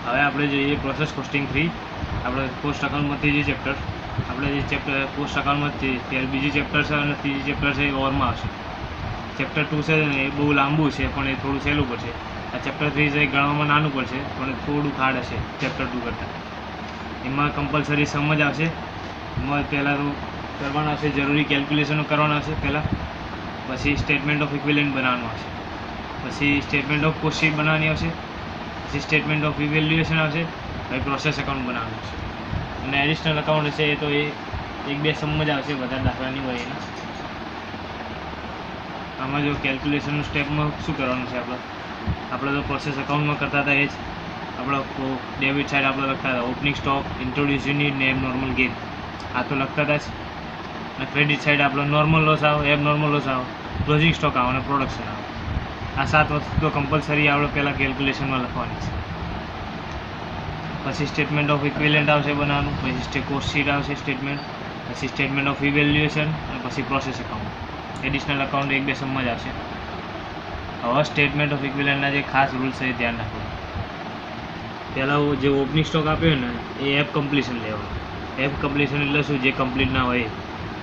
હવે આપણે જોઈએ પ્રોસેસ કોસ્ટિંગ 3 આપણે કોસ્ટ અકાઉન્ટમાં ત્રીજી ચેપ્ટર આપણે જે ચેપ્ટર કોસ્ટ અકાઉન્ટમાં ત્યારે બીજી ચેપ્ટર છે અને ત્રીજી ચેપ્ટર છે એ ઓરમાં આવશે. ચેપ્ટર 2 છે ને એ બહુ લાંબુ છે પણ એ થોડું સહેલું પડશે. આ ચેપ્ટર 3 છે એ ગણવામાં નાનું પડશે પણ થોડું હાર્ડ હશે ચેપ્ટર 2 કરતાં. એમાં કમ્પલસરી સમજ આવશે. એમાં પહેલાં તો કરવાના આવશે જરૂરી કેલ્ક્યુલેશનો કરવાના આવશે પહેલાં, પછી સ્ટેટમેન્ટ ઓફ ઇક્વિવેલન્ટ બનાવવાનું આવશે, પછી સ્ટેટમેન્ટ ઓફ કોસ્ટ શીટ બનાવવાની આવશે, પછી સ્ટેટમેન્ટ ઓફ ઇવેલ્યુએશન આવશે, પછી પ્રોસેસ અકાઉન્ટ બનાવવાનું આવશે. અને એડિશનલ અકાઉન્ટ છે એ તો એ એક બે સમજ આવશે, વધારે દાખલાની હોય એના. આમાં જો કેલ્ક્યુલેશનનું સ્ટેપમાં શું કરવાનું છે આપણે તો પ્રોસેસ અકાઉન્ટમાં કરતા હતા એ જ. આપણે ડેબિટ સાઇડ આપણે લખતા હતા ઓપનિંગ સ્ટોક, ઇન્ટ્રોડ્યુસ યુનિટ ને એબ નોર્મલ ગેઇન, આ તો લખતા હતા જ. અને ક્રેડિટ સાઇડ આપણો નોર્મલ લોસ આવે, એબ નોર્મલ લોસ આવે, ક્લોઝિંગ સ્ટોક આવે અને પ્રોડક્શન આવે. આ 7 વસ્તુ તો કમ્પલસરી આપણે પહેલાં કેલ્ક્યુલેશનમાં લખવાની છે. પછી સ્ટેટમેન્ટ ઓફ ઇક્વિવેલન્ટ આવશે બનાવવાનું, પછી કોસ્ટ શીટ આવશે સ્ટેટમેન્ટ, પછી સ્ટેટમેન્ટ ઓફ ઇવેલ્યુએશન અને પછી પ્રોસેસ અકાઉન્ટ. એડિશનલ અકાઉન્ટ એક બે સમજ આવશે. હવે સ્ટેટમેન્ટ ઓફ ઇક્વિવેલન્ટના જે ખાસ રૂલ્સ છે એ ધ્યાન રાખવાનું. પહેલાં જે ઓપનિંગ સ્ટોક આપ્યો ને એ એપ કમ્પ્લીશન લેવાનું. એપ કમ્પ્લીશન એટલે શું? જે કમ્પ્લીટ ના હોય.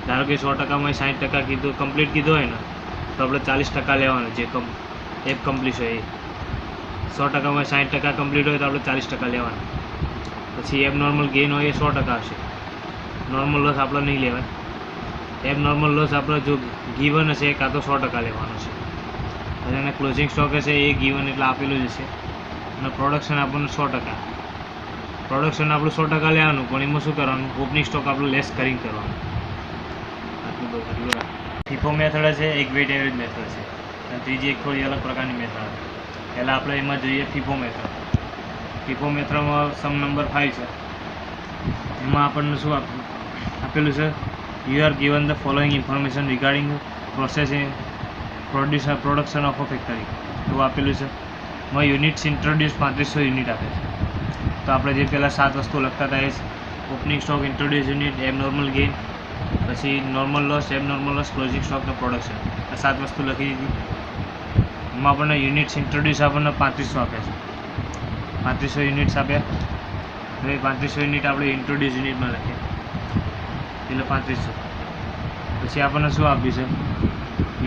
ધારો કે 100%માં 60% કીધું કમ્પ્લીટ કીધું હોય ને તો આપણે 40% લેવાનું. જે એપ કમ્પ્લીટ હોય એ 100%માં 60% કમ્પ્લીટ હોય તો આપણે 40% લેવાના. પછી એબ નોર્મલ ગેઇન હોય એ 100% આવશે. નોર્મલ લોસ આપણે નહીં લેવાય. એબ નોર્મલ લોસ આપણે જો ગીવન હશે કાં તો 100% લેવાનો છે. અને એને ક્લોઝિંગ સ્ટોક હશે એ ગીવન એટલે આપેલું જ હશે. અને પ્રોડક્શન આપણને 100%. પ્રોડક્શન આપણું 100% લેવાનું પણ એમાં શું કરવાનું? ઓપનિંગ સ્ટોક આપણું લેસ કરીને કરવાનું. ફીફો મેથડ છે એક વેઇટ એવરેજ મેથડ છે અને ત્રીજી એક થોડી અલગ પ્રકારની મેથડ. પહેલાં આપણે એમાં જોઈએ ફીફો મેથડ. ફીફો મેથડમાં સમ નંબર 5 છે. એમાં આપણને શું આપેલું છે? You are given the following information regarding production of a factory. એવું આપેલું છે. એમાં યુનિટ્સ ઇન્ટ્રોડ્યુસ 3500 યુનિટ આપે છે. તો આપણે જે પહેલાં 7 વસ્તુ લખતા હતા એ opening stock, introduce unit, abnormal gain, પછી normal loss, abnormal loss, closing stock ને પ્રોડક્શન, આ 7 વસ્તુ લખી દીધી. એમાં આપણને યુનિટ્સ ઇન્ટ્રોડ્યુસ આપણને 3500 આપે છે. 3500 યુનિટ્સ આપ્યા. હવે 3500 યુનિટ આપણે ઇન્ટ્રોડ્યુસ યુનિટમાં લખીએ એટલે 3500. પછી આપણને શું આપ્યું છે?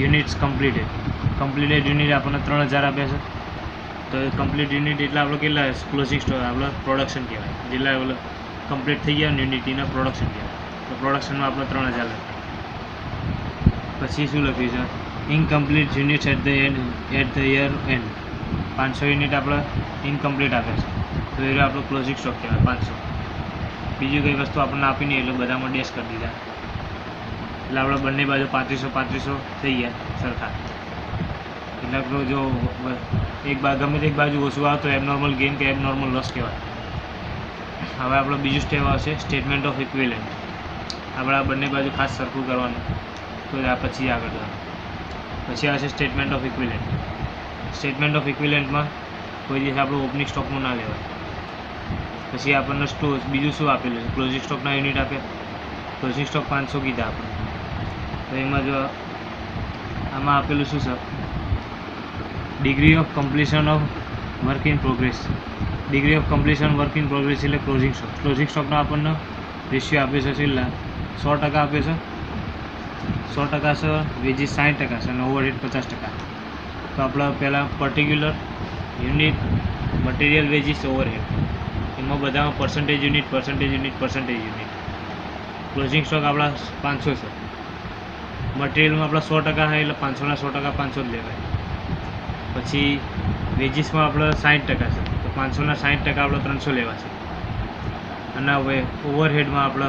યુનિટ્સ કમ્પ્લીટેડ યુનિટ આપણને 3000 આપ્યા છે. તો કમ્પ્લીટ યુનિટ એટલે આપણે કેટલા? ક્લોઝિંગ સ્ટોક આપણે પ્રોડક્શન કહેવાય. જેટલા આપણે કમ્પ્લીટ થઈ ગયા યુનિટ એના પ્રોડક્શન કહેવાય. તો પ્રોડક્શનમાં આપણે 3000 લખ્યા. પછી શું લખ્યું છે? Incomplete units at the year end. 500 unit આપણે ઇનકમ્પ્લીટ આપે છે તો એ આપણો ક્લોઝિંગ સ્ટોક કહેવાય 500. બીજી કઈ વસ્તુ આપણને આપી નહીં એટલે બધામાં ડેશ કરી દીધા. એટલે આપણે બંને બાજુ 3500 થઈ ગયા સરખા. એટલે આપણો જો ગમે તે એક બાજુ ઓછું આવે તો એબ નોર્મલ ગેઇન કે એબ નોર્મલ લોસ કહેવાય. હવે આપણો બીજું સ્ટેપ આવશે સ્ટેટમેન્ટ ઓફ ઇક્વિવેલન્ટ. આપણે આ બંને બાજુ ખાસ સરખું કરવાનું તો આ પછી આગળ જવાનું. પછી આવશે statement of equivalent. Statement of ઇક્વિવેલન્ટમાં કોઈ દિવસ આપણું ઓપનિંગ સ્ટોકનું ના લેવાય. પછી આપણને બીજું શું આપેલું છે? ક્લોઝિંગ સ્ટોકના યુનિટ આપ્યા. ક્લોઝિંગ સ્ટોક 500 કીધા આપણે. તો એમાં જો આમાં આપેલું શું છે? Degree of completion of work in progress. Degree of completion work in progress એટલે ક્લોઝિંગ સ્ટોક. ક્લોઝિંગ સ્ટોકનો આપણને રેશિયો આપે છે છેલ્લા 100% આપે છે. 100% છે, વેજીસ 60% છે અને ઓવરહેડ 50%. તો આપણે પહેલાં particular unit, material, veggies, overhead એમાં બધામાં પર્સન્ટેજ યુનિટ. ક્લોઝિંગ સ્ટોક આપણા 500 છે. મટીરિયલમાં આપણા 100% છે એટલે 500ના 100% 500 જ લેવાય. પછી વેજીસમાં આપણે 60% છે તો 500ના 60% આપણે 300 લેવા છે. અને હવે ઓવરહેડમાં આપણે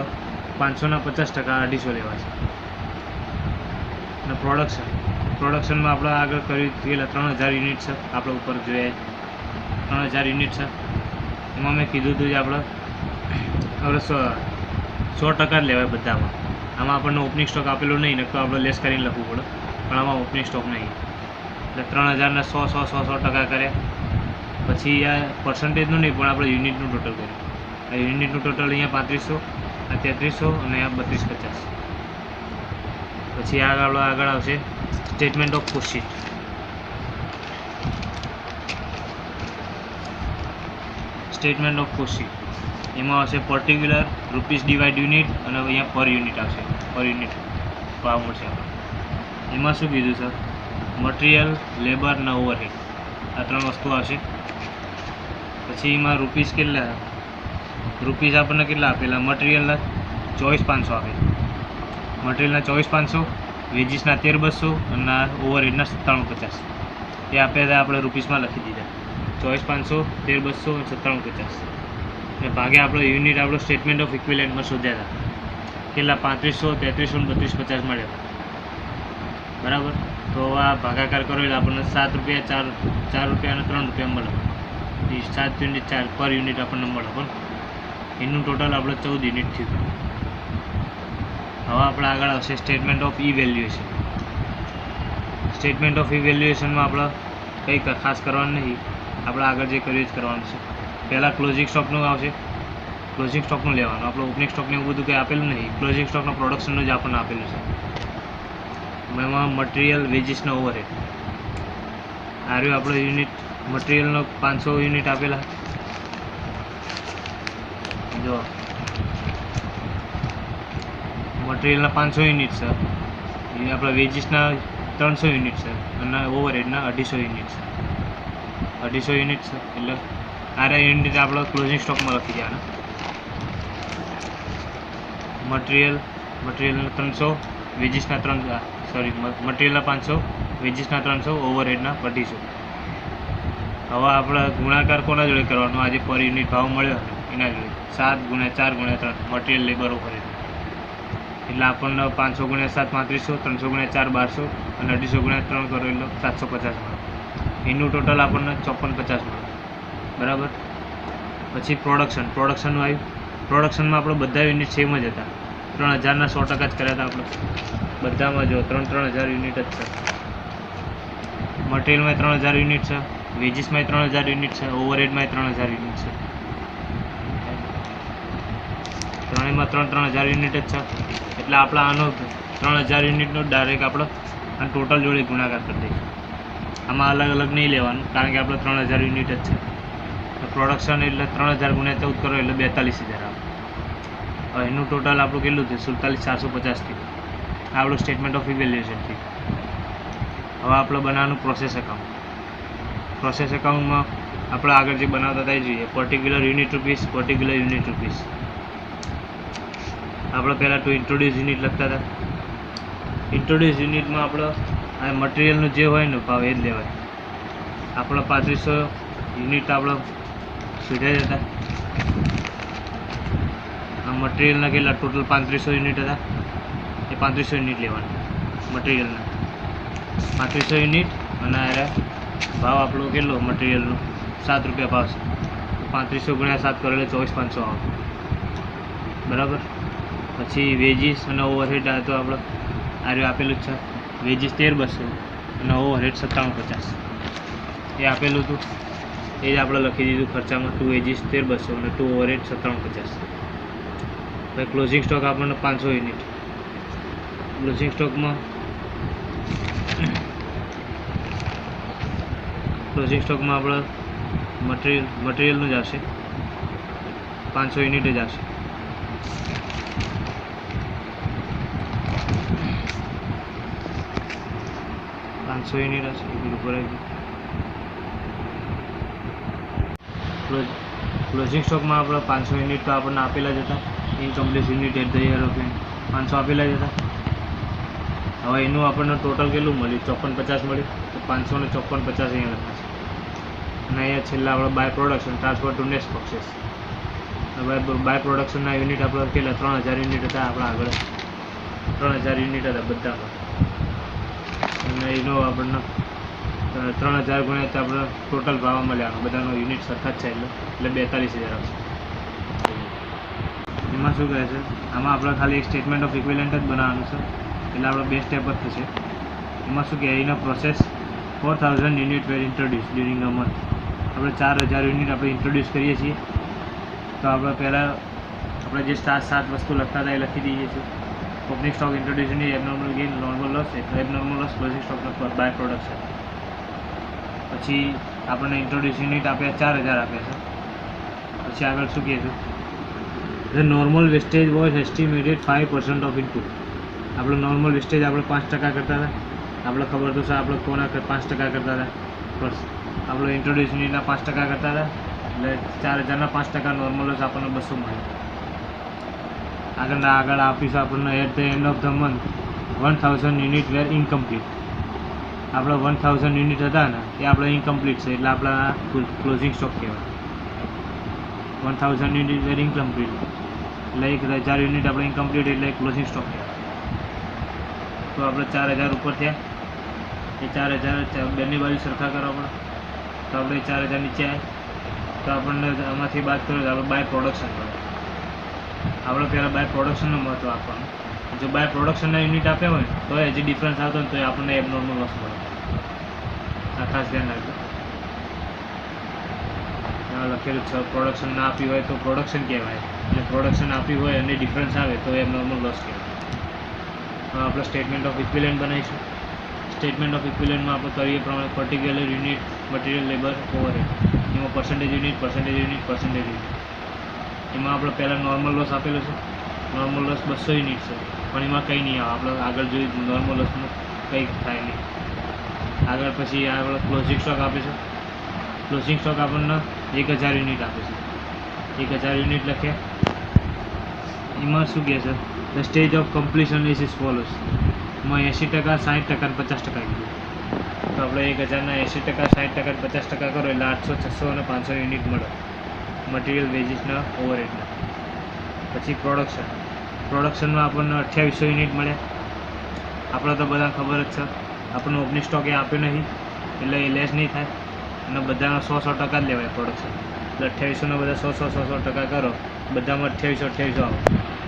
500ના 50% 250 લેવા છે. અને પ્રોડક્શનમાં આપણે આગળ કર્યું પેલા 3000 યુનિટ છે. આપણે ઉપર જોઈએ 3000 યુનિટ છે. એમાં મેં કીધું હતું કે આપણે હવે 100% જ લેવાય બધામાં. આમાં આપણને ઓપનિંગ સ્ટોક આપેલું નહીં ને તો આપણે લેસ કરીને લખવું પડે પણ આમાં ઓપનિંગ સ્ટોક નહીં. એટલે 3000ના 100% કર્યા. પછી આ પર્સન્ટેજનું નહીં પણ આપણે યુનિટનું ટોટલ કર્યું. આ યુનિટનું ટોટલ અહીંયા 3500, આ 3300 અને આ 3250. પછી આગળ આવશે statement of cost sheet. Statement of cost sheet, એમાં આવશે પર્ટિક્યુલર, રૂપીસ ડિવાઇડ યુનિટ અને અહીંયા પર યુનિટ આવશે, પર યુનિટ ભાવ મળશે. એમાં શું કીધું સર? મટીરિયલ, લેબર અને ઓવરહેડ, આ 3 વસ્તુ આવશે. પછી એમાં રૂપીસ કેટલા? રૂપીસ આપણને કેટલા આપેલા? મટીરિયલના 24,500 આપે, મટીરિયલના 24,500, વેજીસના 13,200 અને ઓવરહેડના 97,50 એ આપ્યા હતા. આપણે રૂપીસમાં લખી દીધા 24,500, 13,200 અને 97,50. અને ભાગે આપણો યુનિટ આપણો સ્ટેટમેન્ટ ઓફ ઇક્વિવેલન્ટમાં શોધ્યા હતા. કેટલા? 3500, 3300, 32,50 મળ્યા. બરાબર. તો આ ભાગાકાર કરો એટલે આપણને 7 રૂપિયા, 4 રૂપિયા અને 3 રૂપિયા મળે. 7 યુનિટ 4 પર યુનિટ આપણને મળે. પણ એનું ટોટલ આપણે 14 યુનિટ થયું. હવે આપણે આગળ આવશે statement of evaluation. Statement of ઇવેલ્યુએશનમાં આપણે કંઈ ખાસ કરવાનું નહીં, આપણે આગળ જે કર્યું જ કરવાનું છે. પહેલાં ક્લોઝિંગ સ્ટોકનું આવશે, ક્લોઝિંગ સ્ટોકનું લેવાનું. આપણે ઓપનિંગ સ્ટોકને એવું બધું કંઈ આપેલું નહીં, ક્લોઝિંગ સ્ટોકના પ્રોડક્શનનું જ આપણને આપેલું છે. એમાં મટીરિયલ, વેજીસનો ઓવરહેડ આ રહ્યું આપણો યુનિટ. મટીરિયલનો 500 યુનિટ આપેલા. જો મટીરિયલના 500 યુનિટ છે, એ આપણા વેજીસના 300 યુનિટ છે અને ઓવરહેડના 250 યુનિટ છે. 250 યુનિટ છે એટલે આ યુનિટ આપણે ક્લોઝિંગ સ્ટોકમાં લખી દેવાના. મટીરિયલના 300, વેજીસના 300, મટીરિયલના 500, વેજીસના 300, ઓવરહેડના 250. હવે આપણે ગુણાકાર કોના જોડે કરવાનો? આજે પર યુનિટ ભાવ મળ્યો એના જોડે 7 × 4 × 3 મટીરિયલ, લેબર, ઓવરહેડ. એટલે આપણને 500 × 7 3500, 300 × 4 1200 અને 250 × 3 કરો એટલે 750 મળે. એનું ટોટલ આપણને 54,50 મળે. બરાબર. પછી પ્રોડક્શનનું આવ્યું. પ્રોડક્શનમાં આપણે બધા યુનિટ સેમ જ હતા. 3,000ના 100% જ કર્યા હતા આપણે બધામાં. જો 3,000 યુનિટ જ છે. મટીરિયલમાં 3,000 યુનિટ છે, વેજીસમાં 3,000 યુનિટ છે, ઓવરહેડમાં 3,000 યુનિટ છે. ત્રણેયમાં 3,000 યુનિટ જ છે. એટલે આપણે આનો 3,000 યુનિટનો ડાયરેક્ટ આપણે આ ટોટલ જોડે ગુણાકાર કરી દઈશું. આમાં અલગ અલગ નહીં લેવાનું કારણ કે આપણે 3,000 યુનિટ જ છે. તો પ્રોડક્શન એટલે 3,000 × 14 કરો એટલે 42,000 આવે. હવે એનું ટોટલ આપણું કેટલું થયું? 47,450 થયું. આપણું સ્ટેટમેન્ટ ઓફ ઇવેલ્યુએશન થયું. હવે આપણે બનાવવાનું પ્રોસેસ એકાઉન્ટ. પ્રોસેસ એકાઉન્ટમાં આપણે આગળ જે બનાવતા હતા એ જોઈએ. Particular unit rupees, particular unit rupees. આપણે પહેલાં ટુ ઇન્ટ્રોડ્યુસ યુનિટ લખતા હતા. ઇન્ટ્રોડ્યુસ યુનિટમાં આપણે આ મટીરિયલનું જે હોય ને ભાવ એ જ લેવાય. આપણે 3500 યુનિટ આપણે શોધ્યા જ હતા. આ મટીરિયલના કેટલા ટોટલ 3500 યુનિટ હતા. એ 3500 યુનિટ લેવાના મટીરિયલના. 3500 યુનિટ અને આ ભાવ આપણો કેટલો મટીરિયલનો? 7 રૂપિયા ભાવ છે. 3500 × 7 કરો એટલે 24,500 આવે. બરાબર. પછી વેજીસ અને ઓવરહેડ આ તો આપણે આ આપેલું જ છે. વેજીસ 13,200 અને ઓવરહેડ 97,50 એ આપેલું હતું. એ જ આપણે લખી દીધું ખર્ચામાં. 2 વેજીસ 13,200 અને 2 ઓવરહેડ 97,50. પછી ક્લોઝિંગ સ્ટોક આપણને 500 યુનિટ. ક્લોઝિંગ સ્ટોકમાં આપણે મટીરિયલનું જ આવશે. 500 યુનિટ જ આવશે. યુનિટ હશે ક્લોઝિંગ સ્ટોકમાં આપણે 500 યુનિટ તો આપણને આપેલા જ હતા. Incomplete unit at the year of 500 આપેલા જ હતા. હવે એનું આપણને ટોટલ કેટલું મળ્યું? 54,50 મળ્યું. તો 500 ને 54,50 અહીંયા લખાશે. અને અહીંયા છેલ્લા આપણે by production, transfer to next process. By પ્રોડક્શનના યુનિટ આપણે કેટલા? 3,000 યુનિટ હતા. આપણા આગળ 3,000 યુનિટ હતા બધામાં. અને એનો આપણને 3,000 × આપણે ટોટલ ભાવ મળ્યા. બધાનો યુનિટ સરખા જ છે એટલે 42,000 આવશે. એમાં શું કહે છે? આમાં આપણે ખાલી એક સ્ટેટમેન્ટ ઓફ ઇક્વિવેલન્ટ જ બનાવવાનું છે. એટલે આપણે 2 સ્ટેપ જ થશે. એમાં શું કહે? એના process 4,000 unit were introduce during a month. આપણે 4,000 યુનિટ આપણે ઇન્ટ્રોડ્યુસ કરીએ છીએ. તો આપણે પહેલાં આપણે જે 7 વસ્તુ લખતા હતા એ લખી દઈએ છીએ. Opening stock introduce unit, abnormal gain, normal loss, abnormal loss, closing સ્ટોકનો બાય પ્રોડક્શન. પછી આપણને ઇન્ટ્રોડ્યુસ યુનિટ આપ્યા 4,000 આપ્યા છે. પછી આગળ શું કહે છે, the normal wastage was estimated 5% of input. આપણો નોર્મલ વેસ્ટેજ આપણે 5% કરતા હતા. આપણે ખબર તો છે આપણે કોના 5% કરતા હતા, બસ આપણો ઇન્ટ્રોડ્યુસ યુનિટના 5% કરતા હતા, એટલે 4000ના 5% નોર્મલ લોસ આપણને 200 મળે. આગળ આપીશું આપણને at the end of the month 1000 unit were incomplete. આપણે 1000 યુનિટ હતા ને એ આપણે ઇનકમ્પ્લીટ છે, એટલે આપણા ક્લોઝિંગ સ્ટોક કહેવાય. 1000 યુનિટ વેર ઇનકમ્પ્લીટ એટલે 1000 યુનિટ આપણે ઇનકમ્પ્લીટ એટલે ક્લોઝિંગ સ્ટોક કહેવાય. તો આપણે 4000 ઉપર થયા, એ 4000 બંને બાજુ સરખા કરવા પડે. તો આપણે 4000 નીચે આવે તો આપણને આમાંથી બાદ કરો તો આપણે બાય પ્રોડક્શન મળે. આપણે પહેલાં બાય પ્રોડક્શનનું મહત્ત્વ આપવાનું. જો બાય પ્રોડક્શનના યુનિટ આપ્યા હોય તો હજી ડિફરન્સ આવતો હોય તો આપણને એબનોર્મલ લોસ મળે. આ ખાસ ધ્યાન રાખજો. લખેલું છે પ્રોડક્શન ના આપી હોય તો પ્રોડક્શન કહેવાય, અને પ્રોડક્શન આપી હોય અને ડિફરન્સ આવે તો એબનોર્મલ લોસ કહેવાય. આપણે સ્ટેટમેન્ટ ઓફ ઇક્વિવેલન્ટ બનાવીશું. સ્ટેટમેન્ટ ઓફ ઇક્વિવેલન્ટમાં આપણે કરીએ પ્રમાણે particular unit, material, labour, overhead, એમાં પર્સન્ટેજ યુનિટ, એમાં આપણે પહેલાં નોર્મલ લોસ આપેલો છે. નોર્મલ લોસ 200 યુનિટ છે, પણ એમાં કંઈ નહીં આવે. આપણે આગળ જોયું નોર્મલ લોસનું કંઈ થાય નહીં. આગળ પછી આપણે ક્લોઝિંગ સ્ટોક આપે છે. ક્લોઝિંગ સ્ટોક આપણને 1000 યુનિટ આપે છે. 1000 યુનિટ લખે. એમાં શું કહે છે, the stage of completion is follows. એમાં 80%, 60% અને 50% કીધું. તો આપણે 1000ના 80%, 60%, 50% કરો એટલે 800, 600 અને 500 યુનિટ મળે મટીરિયલ, વેજીસના, ઓવરહેડના. પછી પ્રોડક્શનમાં આપણને 2800 યુનિટ મળે. આપણે તો બધા ખબર જ છે, આપણને ઓપનિંગ સ્ટોક એ આપ્યો નહીં એટલે એ લેસ નહીં થાય, અને બધાના 100% જ લેવાય પ્રોડક્શન. એટલે 2800ના બધા 100% કરો, બધામાં 2800 આવે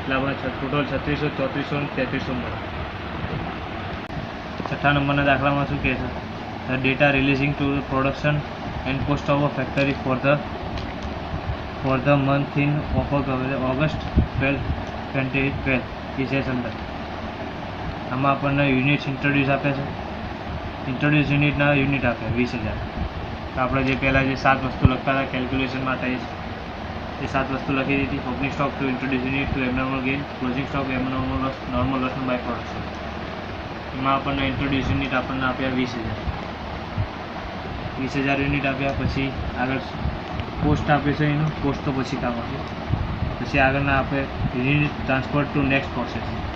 એટલે આપણે ટોટલ 3600, 3400 અને 3300 મળે. 6થા નંબરના દાખલામાં શું કહે છે, the data releasing to production and cost of a factory for the month in August 12, 2012 is as under. આમાં આપણને યુનિટ્સ ઇન્ટ્રોડ્યુસ આપે છે. ઇન્ટ્રોડ્યુસ યુનિટના યુનિટ આપે 20000. તો આપણે જે પહેલાં જે 7 વસ્તુ લખતા હતા કેલ્ક્યુલેશન માટે એ 7 વસ્તુ લખી દીધી. Opening stock to introduce unit to abnormal gain, closing stock abnormal loss, normal લોસનું બાય પ્રોડક્શન. એમાં આપણને ઇન્ટ્રોડ્યુસ યુનિટ આપણને આપ્યા 20000 યુનિટ આપ્યા. પછી આગળ કોસ્ટ આપે છે, એનું કોસ્ટ તો પછી કામ આપે. પછી આગળના આપણે unit transfer to next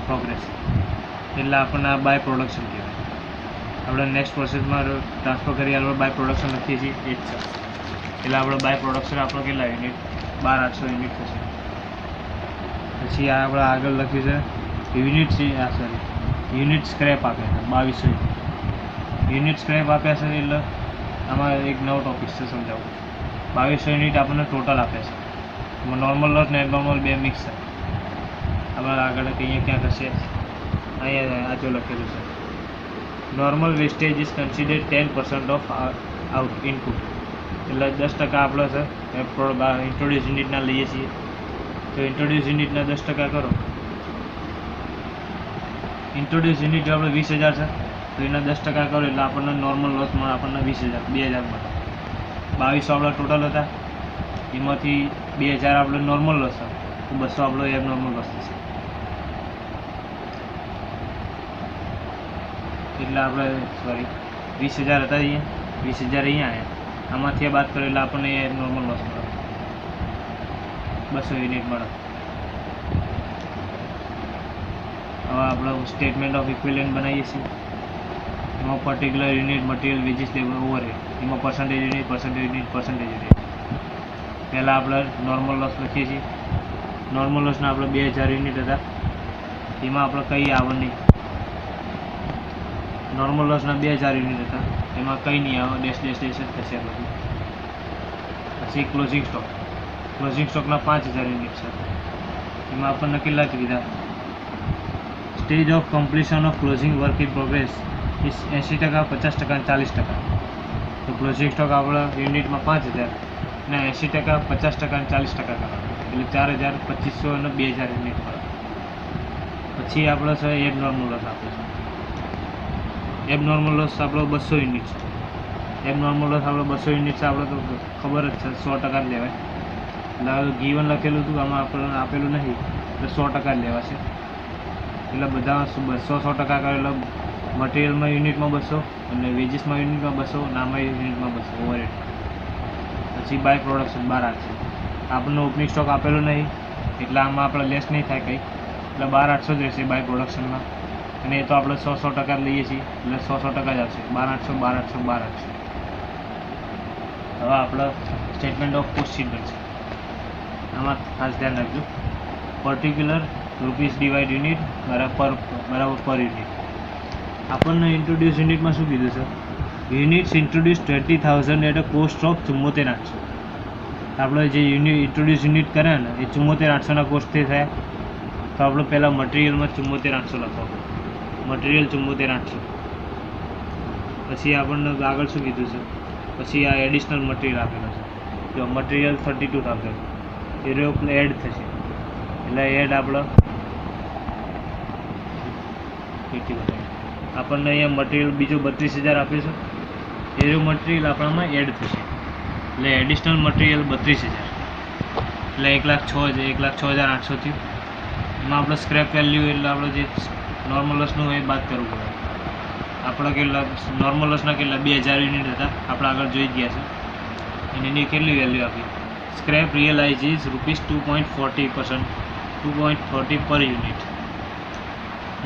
progress એટલે આપણને આ બાય પ્રોડક્શન કહેવાય. આપણે નેક્સ્ટ પ્રોસેસમાં ટ્રાન્સફર કરી આપણે બાય પ્રોડક્શન લખીએ છીએ એ જ છે. એટલે આપણે બાય પ્રોડક્શન આપણો કેટલા યુનિટ, 12800 યુનિટ થશે. પછી આ આપણે આગળ લખ્યું છે યુનિટ સ્ક્રેપ આપ્યા છે 2200 યુનિટ સ્ક્રેપ આપ્યા છે. એટલે આમાં એક નવો ટોપિક છે સમજાવું. 2200 યુનિટ આપણને ટોટલ આપ્યા છે. એમાં નોર્મલ લોસ ને એબનોર્મલ બે મિક્સ છે. આપણે આગળ અહીંયા ક્યાં હશે, અહીંયા આ જો લખેલું છે, normal wastage is considered 10% of out input. એટલે 10% આપણે છે ઇન્ટ્રોડ્યુસ યુનિટના લઈએ છીએ. તો ઇન્ટ્રોડ્યુસ યુનિટના 10% કરો. ઇન્ટ્રોડ્યુસ યુનિટ જો આપણે 20000 છે તો એના 10% કરો એટલે આપણને નોર્મલ લોસ મળે, આપણને 20000 મળે. 2200 આપણા ટોટલ હતા, એમાંથી 2000 આપણે નોર્મલ લોસ હતો, તો 200 આપણો એબનોર્મલ લોસ થશે. એટલે આપણે 20000 હતા, અહીંયા 20000 અહીંયા આવ્યા, આમાંથી બાદ કરો એટલે આપણને એબનોર્મલ લોસ મળે, 200 યુનિટ મળે. હવે આપણે સ્ટેટમેન્ટ ઓફ ઇક્વિવેલન્ટ બનાવીએ છીએ. એમાં particular unit, material, veggies, labour, overhead, એમાં પર્સન્ટેજ યુનિટ. પહેલાં આપણે નોર્મલ લોસ લખીએ છીએ. નોર્મલ લોસના આપણે 2000 યુનિટ હતા, એમાં આપણે કંઈ આવે નહીં. નોર્મલ લોસના 2000 યુનિટ હતા, એમાં કંઈ નહીં આવે, ડેશ જ થશે બધું. પછી ક્લોઝિંગ સ્ટોકના 5000 યુનિટ છે, એમાં આપણને કેટલા કીધા, stage of completion of closing work in progress 80%, 50% અને 40%. તો ક્લોઝિંગ સ્ટોક આપણા યુનિટમાં 5000 ને 80%, 50% અને 40% કરવાનું, એટલે 4000, 2500 અને 2000 યુનિટ મળે. પછી આપણે છે એબનોર્મલ લોસ આપે છે. એબનોર્મલ લોસ આપણો 200 યુનિટ છે. એબનોર્મલ લોસ આપણો 200 યુનિટ છે, આપણે તો ખબર જ છે 100% જ લેવાય. ગીવન લખેલું હતું, આમાં આપણને આપેલું નહીં એટલે 100% લેવાશે. એટલે બધા 200% કરેલા મટીરિયલમાં યુનિટમાં 200 અને વેજીસમાં યુનિટમાં 200 નામાં યુનિટમાં 200 ઓવરહેડ. પછી બાય પ્રોડક્શન 12,800. આપણને ઓપનિંગ સ્ટોક આપેલો નહીં એટલે આમાં આપણે લેસ નહીં થાય કંઈ, એટલે 12,800 જ રહેશે બાય પ્રોડક્શનમાં. અને એ તો આપણે 100% લઈએ છીએ એટલે 100% જ આવશે. 12,800 12,800 12,800. હવે આપણે સ્ટેટમેન્ટ ઓફ કોસ્ટ શીટ બનશે. આમાં ખાસ ધ્યાન રાખજો, પર્ટિક્યુલર રૂપીસ ડિવાઇડ યુનિટ બરાબર પર યુનિટ. આપણને ઇન્ટ્રોડ્યુસ યુનિટમાં શું કીધું છે? Units introduce 20,000 at a cost of 74,800. આપણે જે ઇન્ટ્રોડ્યુસ યુનિટ કર્યા ને એ 74,800ના કોસ્ટથી થયા. તો આપણે પહેલાં મટીરિયલમાં 74,800 લખો, મટીરિયલ 74,800. પછી આપણને આગળ શું કીધું છે? પછી આ એડિશનલ મટીરિયલ આપેલો છે, જો મટીરિયલ 32,000 એ એડ થશે એટલે એડ આપણે આપણને અહીંયા મટીરિયલ બીજો 32,000 આપ્યું છે, એ મટીરિયલ આપણામાં એડ થશે એટલે એડિશનલ મટીરિયલ 32,000 એટલે 1,06,800 થયું. એમાં આપણે સ્ક્રેપ વેલ્યુ એટલે આપણે જે નોર્મલ લોસનું એ બાદ કરવું પડે. આપણે કેટલા નોર્મલ લોસના કેટલા 2,000 યુનિટ હતા, આપણે આગળ જોઈ ગયા છે. અને એની કેટલી વેલ્યુ આપી? સ્ક્રેપ રિયલાઇઝ ઇઝ ₹2.40% 2.40 પર યુનિટ.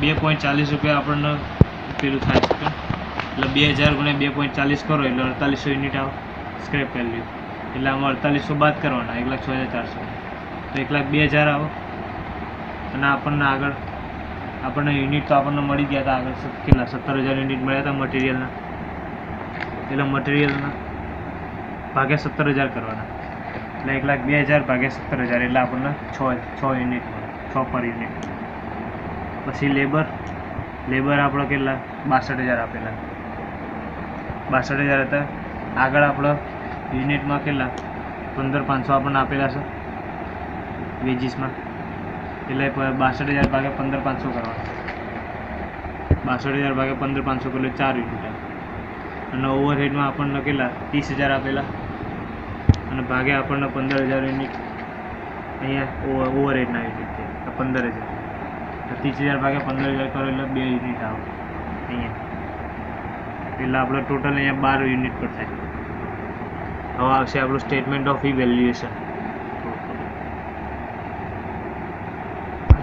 2.40 આપણને પેલું થાય છે એટલે 2,000 × 2.40 કરો એટલે 4,800 યુનિટ આવે સ્ક્રેપ વેલ્યુ. એટલે આમાં 4,800 બાદ કરવાના 1,06,400 તો 1,02,000 આવે. અને આપણને યુનિટ તો આપણને મળી ગયા હતા આગળ કેટલા 17,000 યુનિટ મળ્યા હતા મટીરિયલના. એટલે મટીરિયલના ભાગ્યા 17,000 કરવાના એટલે 1,02,000 ભાગ્યા 17,000 એટલે આપણને 6 યુનિટ મળે, 6 પર યુનિટ. પછી લેબર આપણે કેટલા 62,000 આપેલા, 62,000 હતા. આગળ આપણે યુનિટમાં કેટલા 15,500 આપણને આપેલા છે વેજીસમાં, એટલે 62,000 ભાગ્યા 15,500 કરવાના. 62,000 ભાગ્યા 15,500 એટલે 4 યુનિટ આવે. અને ઓવરહેડમાં આપણને કેટલા 30,000 આપેલા અને ભાગ્યા આપણને 15,000 યુનિટ અહીંયા ઓવરહેડના યુનિટ છે 15,000. 30,000 ભાગ્યા 15,000 કરો એટલે 2 યુનિટ આવે અહીંયા. એટલે આપણે ટોટલ અહીંયા 12 યુનિટ પર થાય. હવે આવશે આપણું સ્ટેટમેન્ટ ઓફ ઇવેલ્યુએશન.